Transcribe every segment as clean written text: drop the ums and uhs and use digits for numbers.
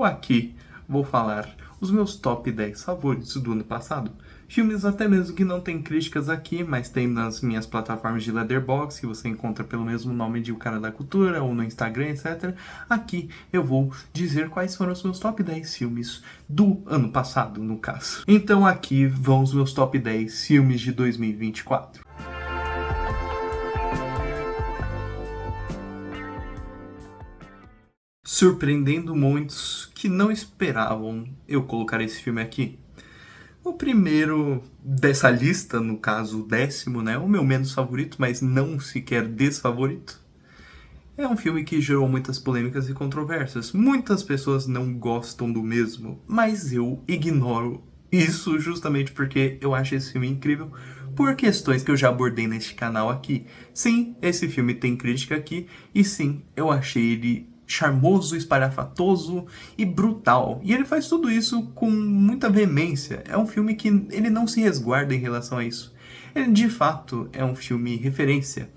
eu aqui vou falar os meus top 10 favoritos do ano passado. Filmes até mesmo que não tem críticas aqui, mas tem nas minhas plataformas de Letterboxd, que você encontra pelo mesmo nome de O Cara da Cultura, ou no Instagram, etc. Aqui eu vou dizer quais foram os meus top 10 filmes do ano passado, no caso. Então aqui vão os meus top 10 filmes de 2024. Surpreendendo muitos que não esperavam eu colocar esse filme aqui. O primeiro dessa lista, no caso o 10º, né, o meu menos favorito, mas não sequer desfavorito, é um filme que gerou muitas polêmicas e controvérsias. Muitas pessoas não gostam do mesmo, mas eu ignoro isso justamente porque eu acho esse filme incrível por questões que eu já abordei neste canal aqui. Sim, esse filme tem crítica aqui, e sim, eu achei ele charmoso, espalhafatoso e brutal. E ele faz tudo isso com muita veemência. É um filme que ele não se resguarda em relação a isso. Ele, de fato, é um filme referência,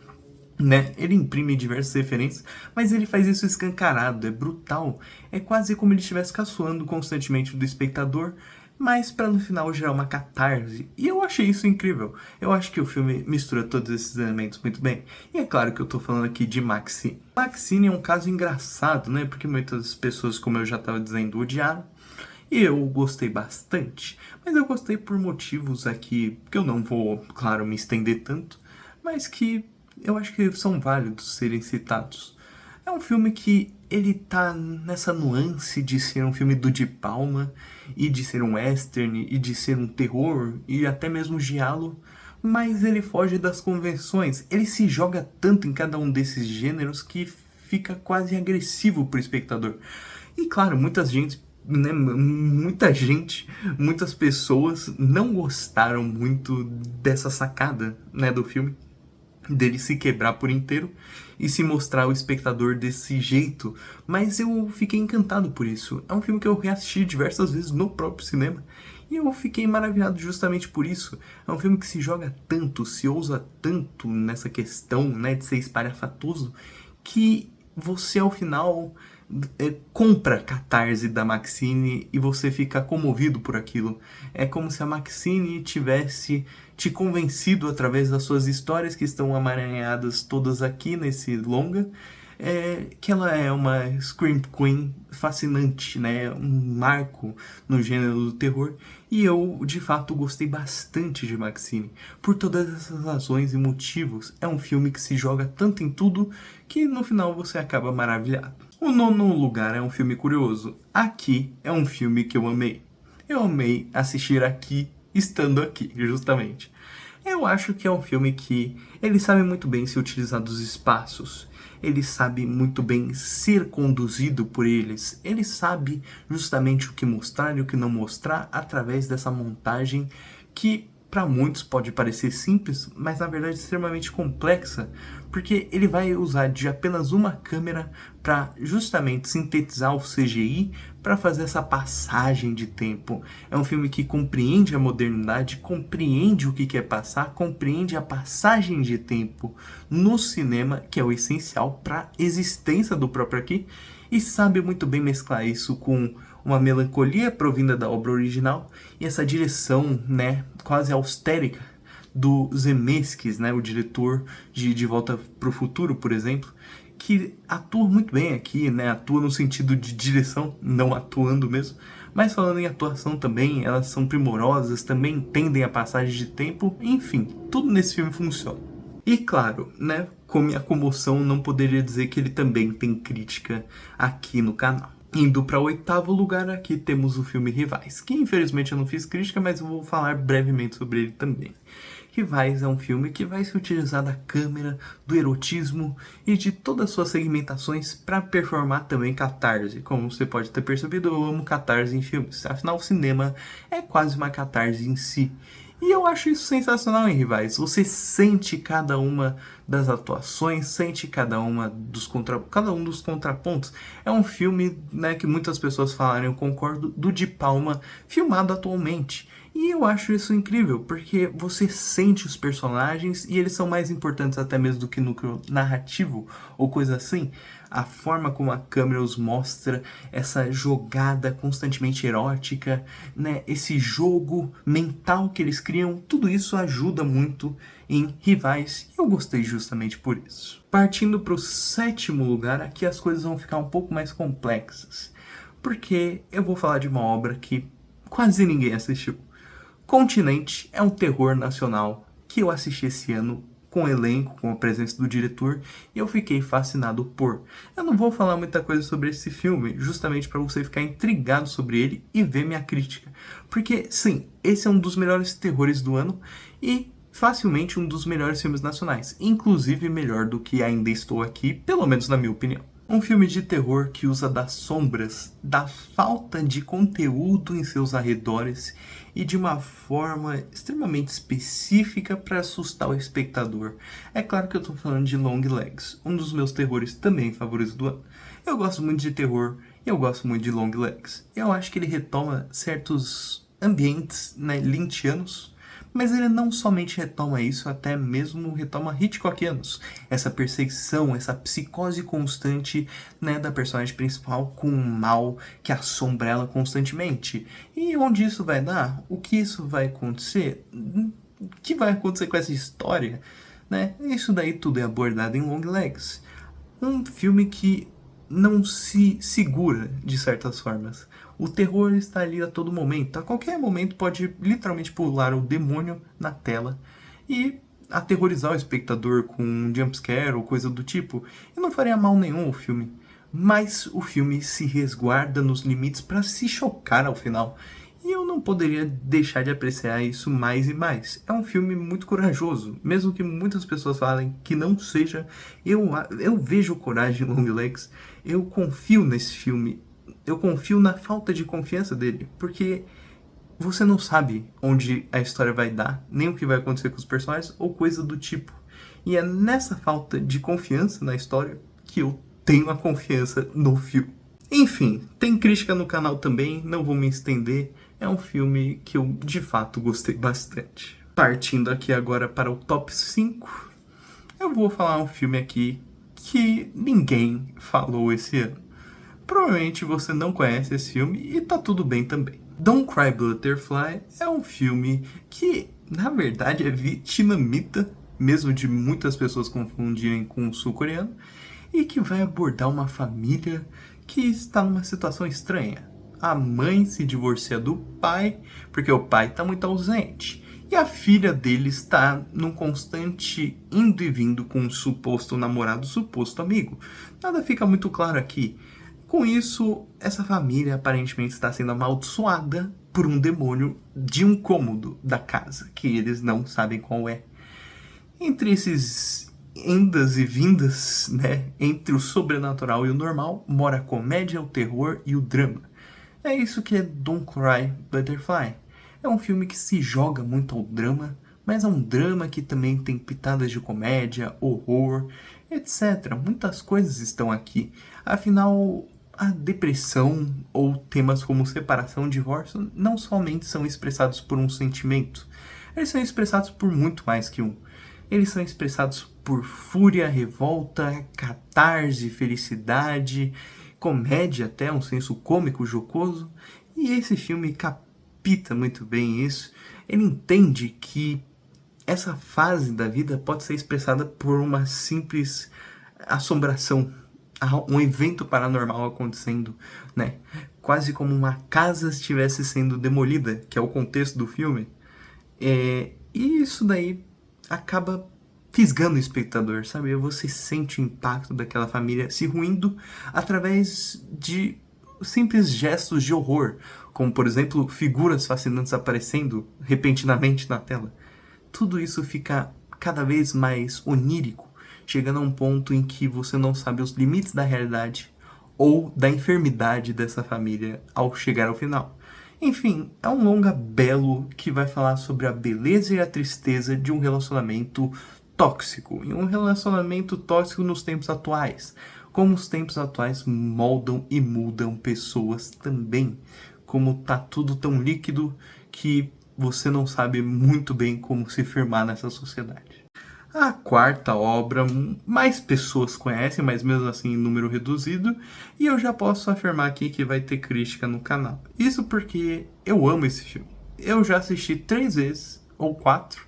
né? Ele imprime diversas referências, mas ele faz isso escancarado, é brutal. É quase como ele estivesse caçoando constantemente do espectador, mas para no final gerar uma catarse. E eu achei isso incrível. Eu acho que o filme mistura todos esses elementos muito bem. E é claro que eu tô falando aqui de Maxine. Maxine é um caso engraçado, né? Porque muitas pessoas, como eu já estava dizendo, odiaram. E eu gostei bastante. Mas eu gostei por motivos aqui que eu não vou, claro, me estender tanto, mas que eu acho que são válidos serem citados. É um filme que ele tá nessa nuance de ser um filme do De Palma, e de ser um western, e de ser um terror, e até mesmo giallo, mas ele foge das convenções. Ele se joga tanto em cada um desses gêneros que fica quase agressivo pro espectador. E claro, muita gente, muitas pessoas não gostaram muito dessa sacada, né, do filme, dele se quebrar por inteiro e se mostrar ao espectador desse jeito, mas eu fiquei encantado por isso. É um filme que eu reassisti diversas vezes no próprio cinema e eu fiquei maravilhado justamente por isso. É um filme que se joga tanto, se ousa tanto nessa questão, né, de ser espalhafatoso, que você ao final compra a catarse da Maxine e você fica comovido por aquilo. É como se a Maxine tivesse te convencido através das suas histórias que estão amaranhadas todas aqui nesse longa, que ela é uma Scream Queen fascinante, né? Um marco no gênero do terror. E eu, de fato, gostei bastante de Maxine. Por todas essas razões e motivos, é um filme que se joga tanto em tudo que no final você acaba maravilhado. O nono lugar é um filme curioso. Aqui é um filme que eu amei. Eu amei assistir aqui, estando aqui, justamente. Eu acho que é um filme que ele sabe muito bem se utilizar dos espaços. Ele sabe muito bem ser conduzido por eles. Ele sabe justamente o que mostrar e o que não mostrar através dessa montagem que para muitos pode parecer simples, mas na verdade é extremamente complexa, porque ele vai usar de apenas uma câmera para justamente sintetizar o CGI para fazer essa passagem de tempo. É um filme que compreende a modernidade, compreende o que quer passar, compreende a passagem de tempo no cinema, que é o essencial para a existência do próprio aqui, e sabe muito bem mesclar isso com uma melancolia provinda da obra original e essa direção, né, quase austérica do Zemeckis, né, o diretor de Volta para o Futuro, por exemplo, que atua muito bem aqui, né, atua no sentido de direção, não atuando mesmo, mas falando em atuação também, elas são primorosas, também entendem a passagem de tempo, enfim, tudo nesse filme funciona. E claro, né, com minha comoção, não poderia dizer que ele também tem crítica aqui no canal. Indo para o 8º lugar, aqui temos o filme Rivais, que infelizmente eu não fiz crítica, mas eu vou falar brevemente sobre ele também. Rivais é um filme que vai se utilizar da câmera, do erotismo e de todas as suas segmentações para performar também catarse. Como você pode ter percebido, eu amo catarse em filmes, afinal o cinema é quase uma catarse em si. E eu acho isso sensacional em Rivais. Você sente cada uma das atuações, sente cada um dos contrapontos. É um filme, né, que muitas pessoas falaram, eu concordo, do De Palma, filmado atualmente. E eu acho isso incrível, porque você sente os personagens e eles são mais importantes até mesmo do que núcleo narrativo ou coisa assim. A forma como a câmera os mostra, essa jogada constantemente erótica, né? Esse jogo mental que eles criam, tudo isso ajuda muito em Rivais e eu gostei justamente por isso. Partindo para o sétimo lugar, aqui as coisas vão ficar um pouco mais complexas, porque eu vou falar de uma obra que quase ninguém assistiu. Continente é um terror nacional que eu assisti esse ano com o elenco, com a presença do diretor, e eu fiquei fascinado por. Eu não vou falar muita coisa sobre esse filme, justamente para você ficar intrigado sobre ele e ver minha crítica. Porque, sim, esse é um dos melhores terrores do ano e facilmente um dos melhores filmes nacionais, inclusive melhor do que Ainda Estou Aqui, pelo menos na minha opinião. Um filme de terror que usa das sombras, da falta de conteúdo em seus arredores e de uma forma extremamente específica para assustar o espectador. É claro que eu estou falando de Long Legs, um dos meus terrores também favoritos do ano. Eu gosto muito de terror e eu gosto muito de Long Legs. Eu acho que ele retoma certos ambientes, né, lynchianos, mas ele não somente retoma isso, até mesmo retoma Hitchcockianos. Essa perseguição, essa psicose constante, né, da personagem principal com o mal que assombra ela constantemente. E onde isso vai dar? O que isso vai acontecer? O que vai acontecer com essa história? Né? Isso daí tudo é abordado em Long Legs. Um filme que não se segura de certas formas. O terror está ali a todo momento. A qualquer momento pode literalmente pular o demônio na tela e aterrorizar o espectador com um jumpscare ou coisa do tipo. E não faria mal nenhum o filme. Mas o filme se resguarda nos limites para se chocar ao final. E eu não poderia deixar de apreciar isso mais e mais. É um filme muito corajoso, mesmo que muitas pessoas falem que não seja. Eu vejo coragem em Longlegs, eu confio nesse filme, eu confio na falta de confiança dele, porque você não sabe onde a história vai dar, nem o que vai acontecer com os personagens ou coisa do tipo. E é nessa falta de confiança na história que eu tenho a confiança no filme. Enfim, tem crítica no canal também, não vou me estender. É um filme que eu de fato gostei bastante. Partindo aqui agora para o top 5, eu vou falar um filme aqui que ninguém falou esse ano. Provavelmente você não conhece esse filme e tá tudo bem também. Don't Cry Butterfly é um filme que, na verdade, é vietnamita, mesmo de muitas pessoas confundirem com o sul-coreano, e que vai abordar uma família que está numa situação estranha. A mãe se divorcia do pai, porque o pai está muito ausente. E a filha dele está num constante indo e vindo com um suposto namorado, suposto amigo. Nada fica muito claro aqui. Com isso, essa família aparentemente está sendo amaldiçoada por um demônio de um cômodo da casa, que eles não sabem qual é. Entre esses indas e vindas, né, entre o sobrenatural e o normal, mora a comédia, o terror e o drama. É isso que é Don't Cry Butterfly. É um filme que se joga muito ao drama, mas é um drama que também tem pitadas de comédia, horror, etc. Muitas coisas estão aqui. Afinal, a depressão ou temas como separação e divórcio não somente são expressados por um sentimento, eles são expressados por muito mais que um. Eles são expressados por fúria, revolta, catarse, felicidade, comédia até, um senso cômico, jocoso. E esse filme capta muito bem isso. Ele entende que essa fase da vida pode ser expressada por uma simples assombração, um evento paranormal acontecendo, né? Quase como uma casa estivesse sendo demolida, que é o contexto do filme. E isso daí acaba fisgando o espectador, sabe? Você sente o impacto daquela família se ruindo através de simples gestos de horror, como, por exemplo, figuras fascinantes aparecendo repentinamente na tela. Tudo isso fica cada vez mais onírico, chegando a um ponto em que você não sabe os limites da realidade ou da enfermidade dessa família ao chegar ao final. Enfim, é um longa belo que vai falar sobre a beleza e a tristeza de um relacionamento tóxico. E um relacionamento tóxico nos tempos atuais. Como os tempos atuais moldam e mudam pessoas também. Como tá tudo tão líquido que você não sabe muito bem como se firmar nessa sociedade. A quarta obra, mais pessoas conhecem, mas mesmo assim em número reduzido, e eu já posso afirmar aqui que vai ter crítica no canal. Isso porque eu amo esse filme. Eu já assisti 3 vezes, ou 4,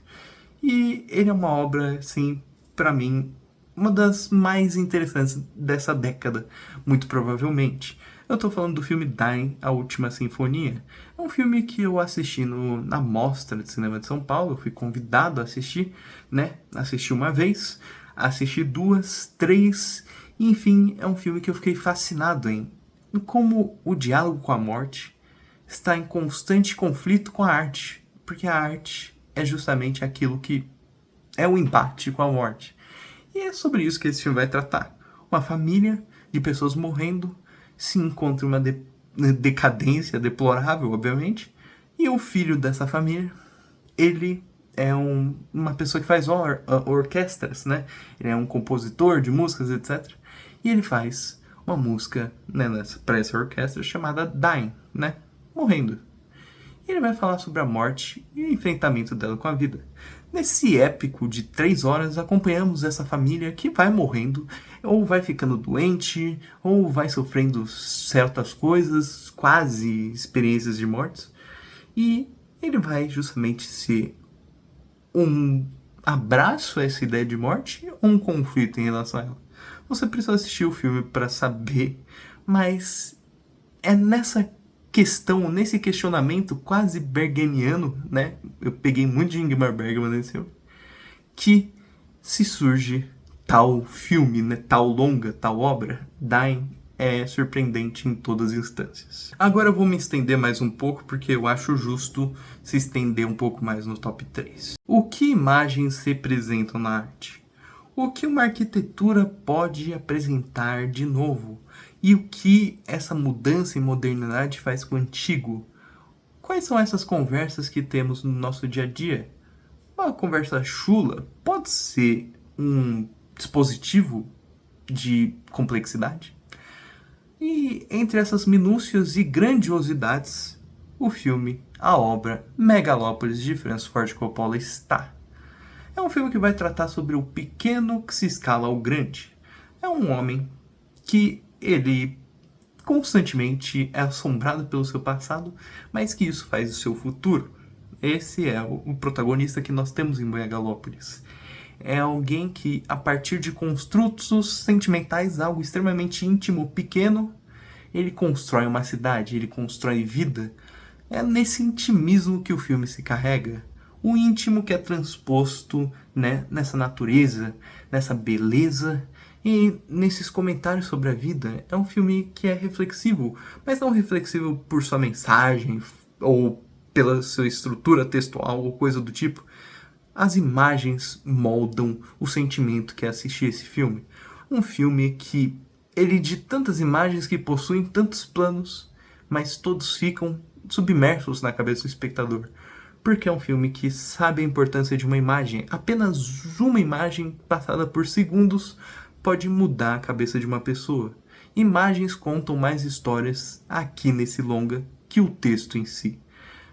e ele é uma obra, assim, pra mim, uma das mais interessantes dessa década, muito provavelmente. Eu tô falando do filme Dying, A Última Sinfonia. É um filme que eu assisti na Mostra de Cinema de São Paulo, eu fui convidado a assistir, né? Assisti uma vez, assisti 2, 3, enfim, é um filme que eu fiquei fascinado em como o diálogo com a morte está em constante conflito com a arte, porque a arte é justamente aquilo que é o embate com a morte. E é sobre isso que esse filme vai tratar. Uma família de pessoas morrendo se encontra em uma decadência deplorável, obviamente, e o filho dessa família, ele é uma pessoa que faz orquestras, né? Ele é um compositor de músicas, etc. E ele faz uma música, né, para essa orquestra chamada Dying, né? Morrendo. E ele vai falar sobre a morte e o enfrentamento dela com a vida. Nesse épico de 3 horas, acompanhamos essa família que vai morrendo, ou vai ficando doente, ou vai sofrendo certas coisas, quase experiências de mortes. E ele vai justamente ser um abraço a essa ideia de morte ou um conflito em relação a ela. Você precisa assistir o filme para saber, mas é nessa questão, nesse questionamento quase bergeniano, né? Eu peguei muito de Ingmar Bergman nesse filme, que se surge tal filme, né? Tal longa, tal obra. Dying é surpreendente em todas as instâncias. Agora eu vou me estender mais um pouco, porque eu acho justo se estender um pouco mais no top 3. O que imagens representam na arte? O que uma arquitetura pode apresentar de novo? E o que essa mudança e modernidade faz com o antigo? Quais são essas conversas que temos no nosso dia a dia? Uma conversa chula pode ser um dispositivo de complexidade? E entre essas minúcias e grandiosidades, o filme, a obra Megalópolis de Francis Ford Coppola está. É um filme que vai tratar sobre o pequeno que se escala ao grande. É um homem que ele constantemente é assombrado pelo seu passado, mas que isso faz o seu futuro. Esse é o protagonista que nós temos em Megalópolis. É alguém que, a partir de construtos sentimentais, algo extremamente íntimo, pequeno, ele constrói uma cidade, ele constrói vida. É nesse intimismo que o filme se carrega. O íntimo que é transposto, né, nessa natureza, nessa beleza e nesses comentários sobre a vida. É um filme que é reflexivo, mas não reflexivo por sua mensagem ou pela sua estrutura textual ou coisa do tipo. As imagens moldam o sentimento que é assistir esse filme. Um filme que ele de tantas imagens que possuem tantos planos, mas todos ficam submersos na cabeça do espectador. Porque é um filme que sabe a importância de uma imagem. Apenas uma imagem passada por segundos pode mudar a cabeça de uma pessoa. Imagens contam mais histórias aqui nesse longa que o texto em si.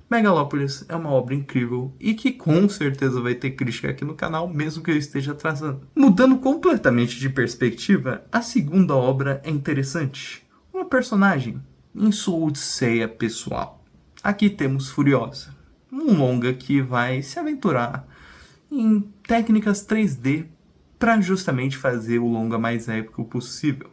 Megalópolis é uma obra incrível e que com certeza vai ter crítica aqui no canal, mesmo que eu esteja atrasando. Mudando completamente de perspectiva, a segunda obra é interessante. Uma personagem em sua odisseia pessoal. Aqui temos Furiosa, um longa que vai se aventurar em técnicas 3D para justamente fazer o longa mais épico possível.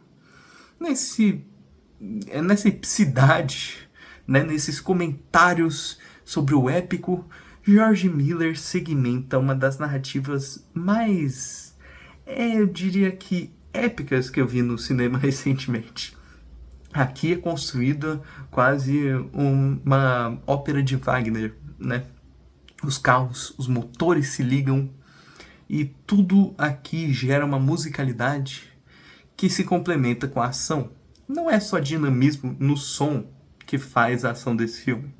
Nessa epicidade, né, nesses comentários sobre o épico, George Miller segmenta uma das narrativas mais, eu diria que épicas que eu vi no cinema recentemente. Aqui é construída quase uma ópera de Wagner, né? Os carros, os motores se ligam e tudo aqui gera uma musicalidade que se complementa com a ação. Não é só dinamismo no som que faz a ação desse filme.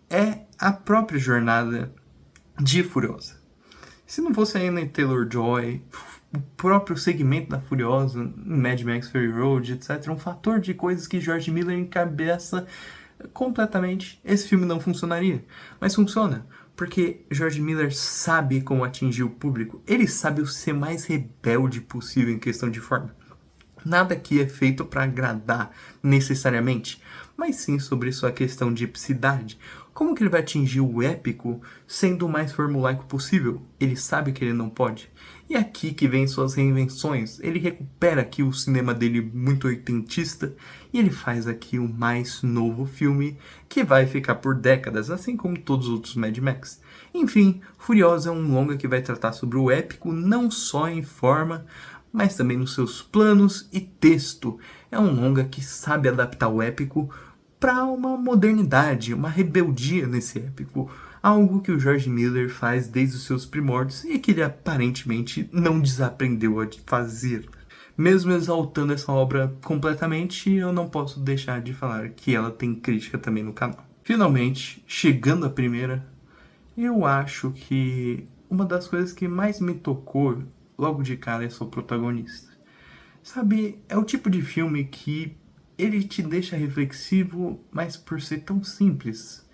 É a própria jornada de Furiosa. Se não fosse a Anya Taylor-Joy, o próprio segmento da Furiosa, Mad Max Fury Road, etc., um fator de coisas que George Miller encabeça completamente, esse filme não funcionaria. Mas funciona, porque George Miller sabe como atingir o público. Ele sabe o ser mais rebelde possível em questão de forma. Nada aqui é feito para agradar necessariamente, mas sim sobre sua questão de epicidade. Como que ele vai atingir o épico sendo o mais formulaico possível? Ele sabe que ele não pode. E é aqui que vem suas reinvenções. Ele recupera aqui o cinema dele muito oitentista e ele faz aqui o mais novo filme que vai ficar por décadas, assim como todos os outros Mad Max. Enfim, Furiosa é um longa que vai tratar sobre o épico não só em forma, mas também nos seus planos e texto. É um longa que sabe adaptar o épico para uma modernidade, uma rebeldia nesse épico. Algo que o George Miller faz desde os seus primórdios e que ele aparentemente não desaprendeu a fazer. Mesmo exaltando essa obra completamente, eu não posso deixar de falar que ela tem crítica também no canal. Finalmente, chegando à primeira, eu acho que uma das coisas que mais me tocou logo de cara é sua protagonista. Sabe, é o tipo de filme que ele te deixa reflexivo, mas por ser tão simples.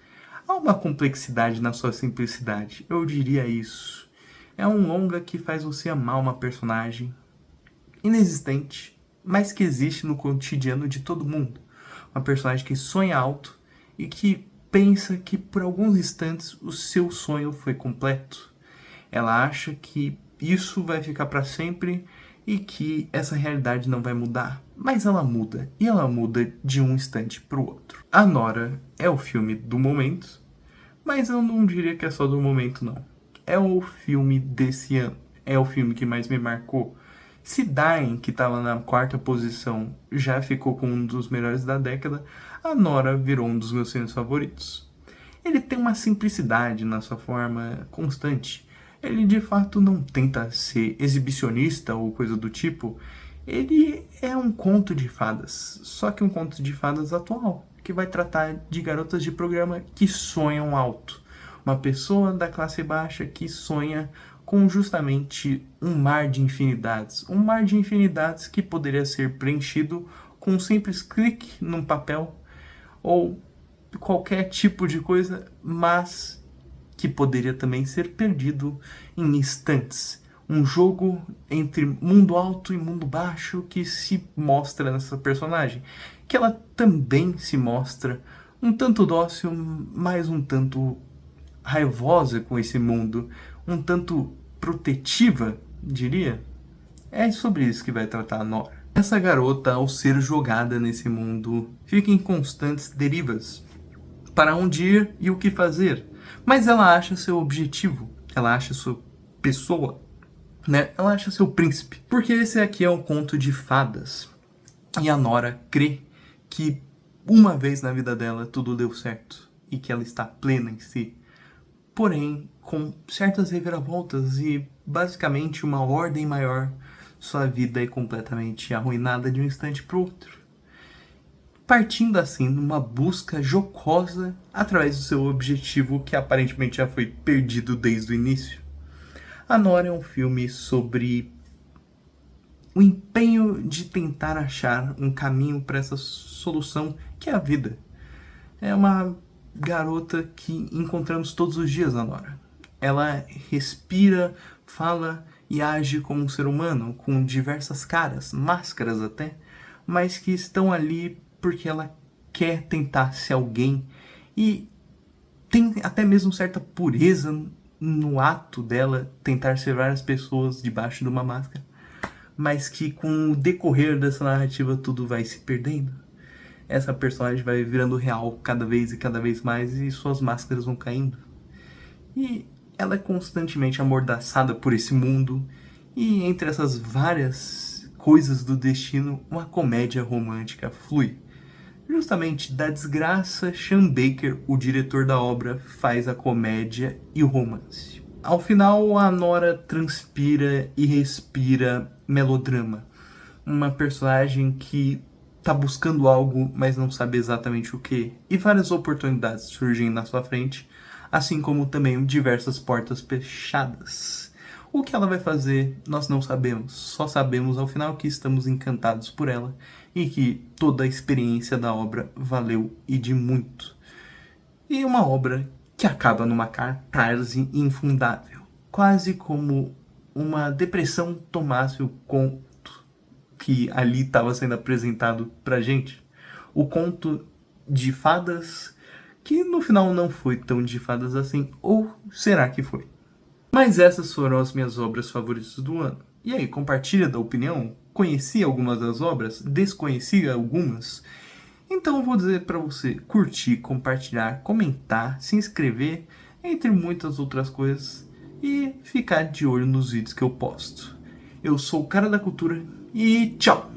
Há uma complexidade na sua simplicidade, eu diria isso. É um longa que faz você amar uma personagem inexistente, mas que existe no cotidiano de todo mundo. Uma personagem que sonha alto e que pensa que por alguns instantes o seu sonho foi completo. Ela acha que isso vai ficar para sempre e que essa realidade não vai mudar. Mas ela muda, e ela muda de um instante para o outro. A Nora é o filme do momento, mas eu não diria que é só do momento, não. É o filme desse ano, é o filme que mais me marcou. Se Dying, que estava na 4ª posição, já ficou com um dos melhores da década, a Nora virou um dos meus filmes favoritos. Ele tem uma simplicidade na sua forma constante. Ele de fato não tenta ser exibicionista ou coisa do tipo. Ele é um conto de fadas, só que um conto de fadas atual, que vai tratar de garotas de programa que sonham alto. Uma pessoa da classe baixa que sonha com justamente um mar de infinidades. Um mar de infinidades que poderia ser preenchido com um simples clique num papel ou qualquer tipo de coisa, mas que poderia também ser perdido em instantes. Um jogo entre mundo alto e mundo baixo que se mostra nessa personagem. Que ela também se mostra um tanto dócil, mas um tanto raivosa com esse mundo. Um tanto protetiva, diria. É sobre isso que vai tratar a Nora. Essa garota, ao ser jogada nesse mundo, fica em constantes derivas. Para onde ir e o que fazer. Mas ela acha seu objetivo. Ela acha sua pessoa. Né? Ela acha seu príncipe. Porque esse aqui é um conto de fadas. E a Nora crê que uma vez na vida dela tudo deu certo. E que ela está plena em si. Porém, com certas reviravoltas e basicamente uma ordem maior, sua vida é completamente arruinada de um instante para o outro. Partindo assim numa busca jocosa através do seu objetivo que aparentemente já foi perdido desde o início. A Nora é um filme sobre o empenho de tentar achar um caminho para essa solução que é a vida. É uma garota que encontramos todos os dias na Nora. Ela respira, fala e age como um ser humano, com diversas caras, máscaras até, mas que estão ali porque ela quer tentar ser alguém e tem até mesmo certa pureza no ato dela tentar ser várias pessoas debaixo de uma máscara, mas que com o decorrer dessa narrativa tudo vai se perdendo. Essa personagem vai virando real cada vez e cada vez mais e suas máscaras vão caindo. E ela é constantemente amordaçada por esse mundo e entre essas várias coisas do destino, uma comédia romântica flui. Justamente da desgraça, Sean Baker, o diretor da obra, faz a comédia e o romance. Ao final, a Nora transpira e respira melodrama. Uma personagem que tá buscando algo, mas não sabe exatamente o que. E várias oportunidades surgem na sua frente, assim como também diversas portas fechadas. O que ela vai fazer, nós não sabemos. Só sabemos ao final que estamos encantados por ela e que toda a experiência da obra valeu e de muito. E uma obra que acaba numa catarse infundável, quase como uma depressão tomasse o conto que ali estava sendo apresentado pra gente. O conto de fadas, que no final não foi tão de fadas assim, ou será que foi? Mas essas foram as minhas obras favoritas do ano. E aí, compartilha da opinião? Conhecia algumas das obras? Desconhecia algumas? Então eu vou dizer para você curtir, compartilhar, comentar, se inscrever, entre muitas outras coisas, e ficar de olho nos vídeos que eu posto. Eu sou o Cara da Cultura e tchau!